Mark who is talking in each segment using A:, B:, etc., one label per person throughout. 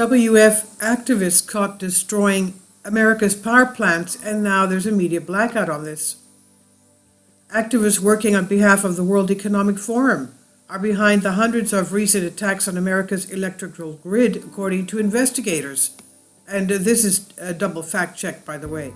A: WEF activists caught destroying America's power plants, and now there's a media blackout on this. Activists working on behalf of the World Economic Forum are behind the hundreds of recent attacks on America's electrical grid, according to investigators. And this is a double fact-check, by the way.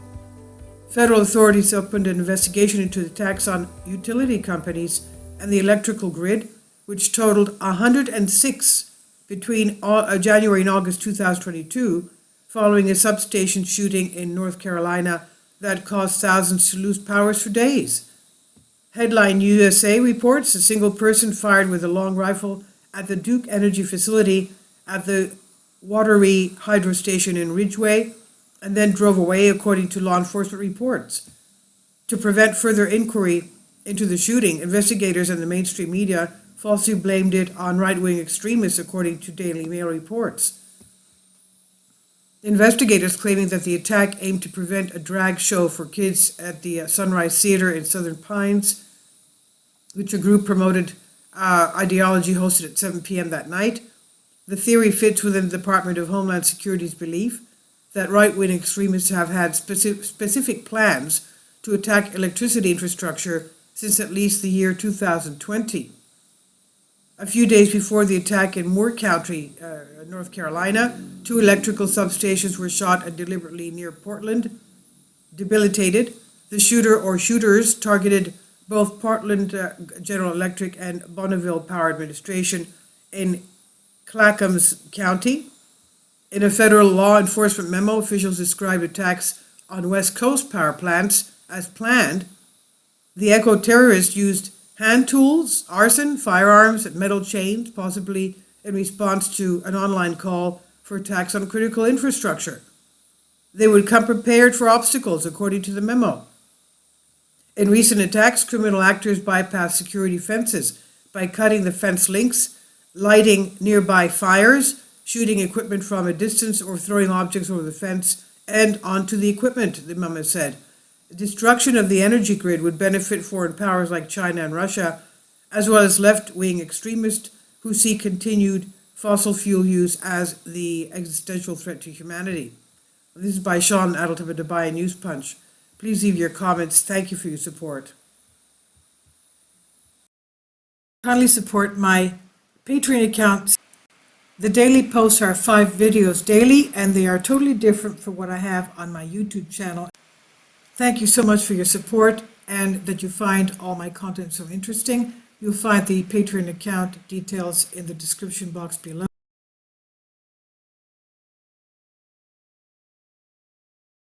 A: Federal authorities opened an investigation into the attacks on utility companies and the electrical grid, which totaled 106 between January and August 2022, following a substation shooting in North Carolina that caused thousands to lose power for days. Headline USA reports a single person fired with a long rifle at the Duke Energy facility at the Wateree Hydro Station in Ridgeway, and then drove away, according to law enforcement reports. To prevent further inquiry into the shooting, investigators and the mainstream media falsely blamed it on right-wing extremists, according to Daily Mail reports. Investigators claiming that the attack aimed to prevent a drag show for kids at the Sunrise Theater in Southern Pines, which a group promoted ideology hosted at 7 p.m. that night. The theory fits within the Department of Homeland Security's belief that right-wing extremists have had specific plans to attack electricity infrastructure since at least the year 2020. A few days before the attack in Moore County, North Carolina, 2 electrical substations were shot and deliberately near Portland, debilitated. The shooter or shooters targeted both Portland General Electric and Bonneville Power Administration in Clackamas County. In a federal law enforcement memo, officials described attacks on West Coast power plants as planned. The eco-terrorists used hand tools, arson, firearms, and metal chains, possibly in response to an online call for attacks on critical infrastructure. They would come prepared for obstacles, according to the memo. In recent attacks, criminal actors bypassed security fences by cutting the fence links, lighting nearby fires, shooting equipment from a distance, or throwing objects over the fence and onto the equipment, the memo said. The destruction of the energy grid would benefit foreign powers like China and Russia, as well as left-wing extremists who see continued fossil fuel use as the existential threat to humanity. This is by Sean Addleton of the Dubai News Punch. Please leave your comments. Thank you for your support. Kindly support my Patreon account. The daily posts are 5 videos daily, and they are totally different from what I have on my YouTube channel. Thank you so much for your support and that you find all my content so interesting. You'll find the Patreon account details in the description box below.